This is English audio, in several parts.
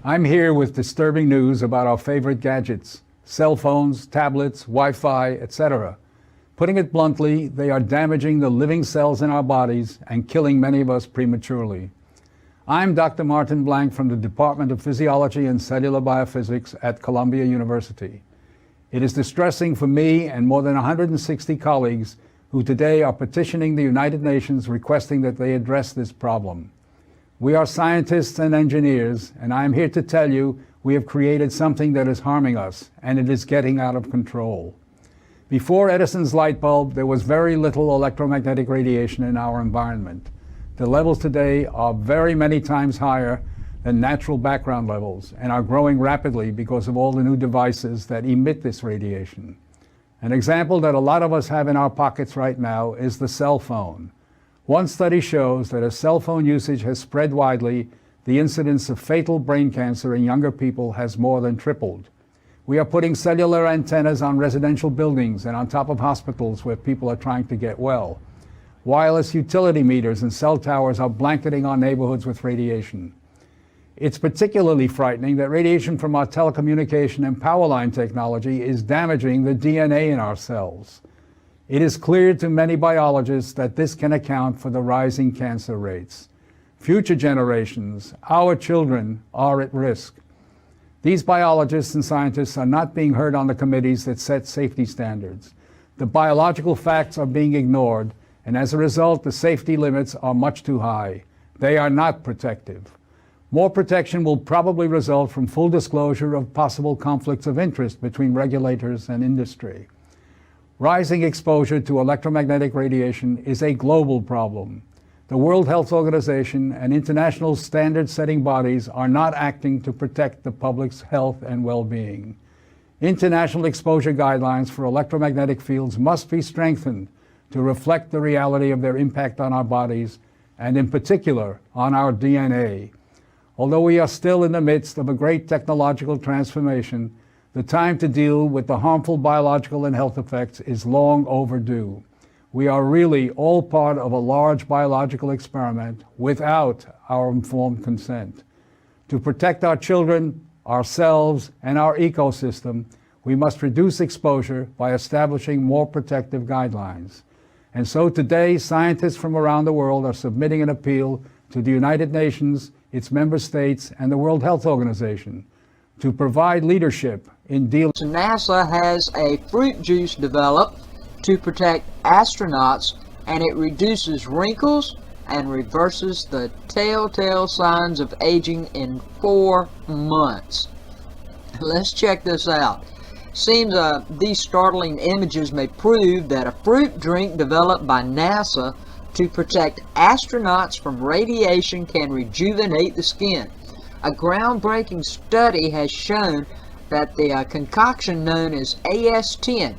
I'm here with disturbing news about our favorite gadgets, cell phones, tablets, Wi-Fi, etc. Putting it bluntly, they are damaging the living cells in our bodies and killing many of us prematurely. I'm Dr. Martin Blank from the Department of Physiology and Cellular Biophysics at Columbia University. It is distressing for me and more than 160 colleagues who today are petitioning the United Nations requesting that they address this problem. We are scientists and engineers, and I am here to tell you we have created something that is harming us, and it is getting out of control. Before Edison's light bulb, there was very little electromagnetic radiation in our environment. The levels today are very many times higher than natural background levels and are growing rapidly because of all the new devices that emit this radiation. An example that a lot of us have in our pockets right now is the cell phone. One study shows that as cell phone usage has spread widely, the incidence of fatal brain cancer in younger people has more than tripled. We are putting cellular antennas on residential buildings and on top of hospitals where people are trying to get well. Wireless utility meters and cell towers are blanketing our neighborhoods with radiation. It's particularly frightening that radiation from our telecommunication and power line technology is damaging the DNA in our cells. It is clear to many biologists that this can account for the rising cancer rates. Future generations, our children, are at risk. These biologists and scientists are not being heard on the committees that set safety standards. The biological facts are being ignored, and as a result, the safety limits are much too high. They are not protective. More protection will probably result from full disclosure of possible conflicts of interest between regulators and industry. Rising exposure to electromagnetic radiation is a global problem. The World Health Organization and international standard-setting bodies are not acting to protect the public's health and well-being. International exposure guidelines for electromagnetic fields must be strengthened to reflect the reality of their impact on our bodies and in particular on our DNA. Although we are still in the midst of a great technological transformation, the time to deal with the harmful biological and health effects is long overdue. We are really all part of a large biological experiment without our informed consent. To protect our children, ourselves, and our ecosystem, we must reduce exposure by establishing more protective guidelines. And so today, scientists from around the world are submitting an appeal to the United Nations, its member states, and the World Health Organization to provide leadership in dealing. NASA has a fruit juice developed to protect astronauts, and it reduces wrinkles and reverses the telltale signs of aging in 4 months. Let's check this out. Seems these startling images may prove that a fruit drink developed by NASA to protect astronauts from radiation can rejuvenate the skin. A groundbreaking study has shown that the concoction known as AS10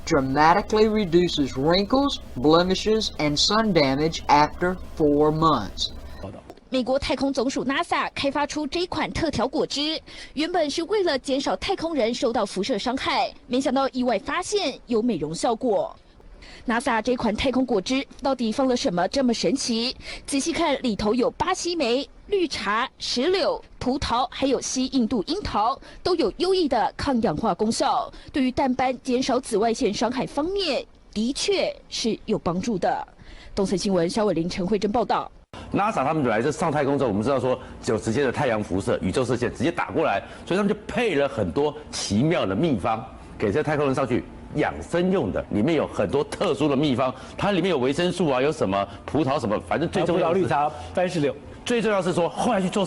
dramatically reduces wrinkles, blemishes, and sun damage after 4 months. 美国太空总署 NASA 开发出这一款特调果汁，原本是为了减少太空人受到辐射伤害，没想到意外发现有美容效果。NASA 这款太空果汁到底放了什么这么神奇？仔细看，里头有巴西莓、绿茶、石榴、葡萄，还有西印度樱桃，都有优异的抗氧化功效，对于淡斑、减少紫外线伤害方面，的确是有帮助的。东森新闻肖伟玲、陈慧珍报道。NASA 他们本来是上太空之后，我们知道说有直接的太阳辐射、宇宙射线直接打过来，所以他们就配了很多奇妙的秘方给这些太空人上去养生用的，里面有很多特殊的秘方，它里面有维生素啊，有什么葡萄什么，反正最重要绿茶、番石榴。最重要是说后来去做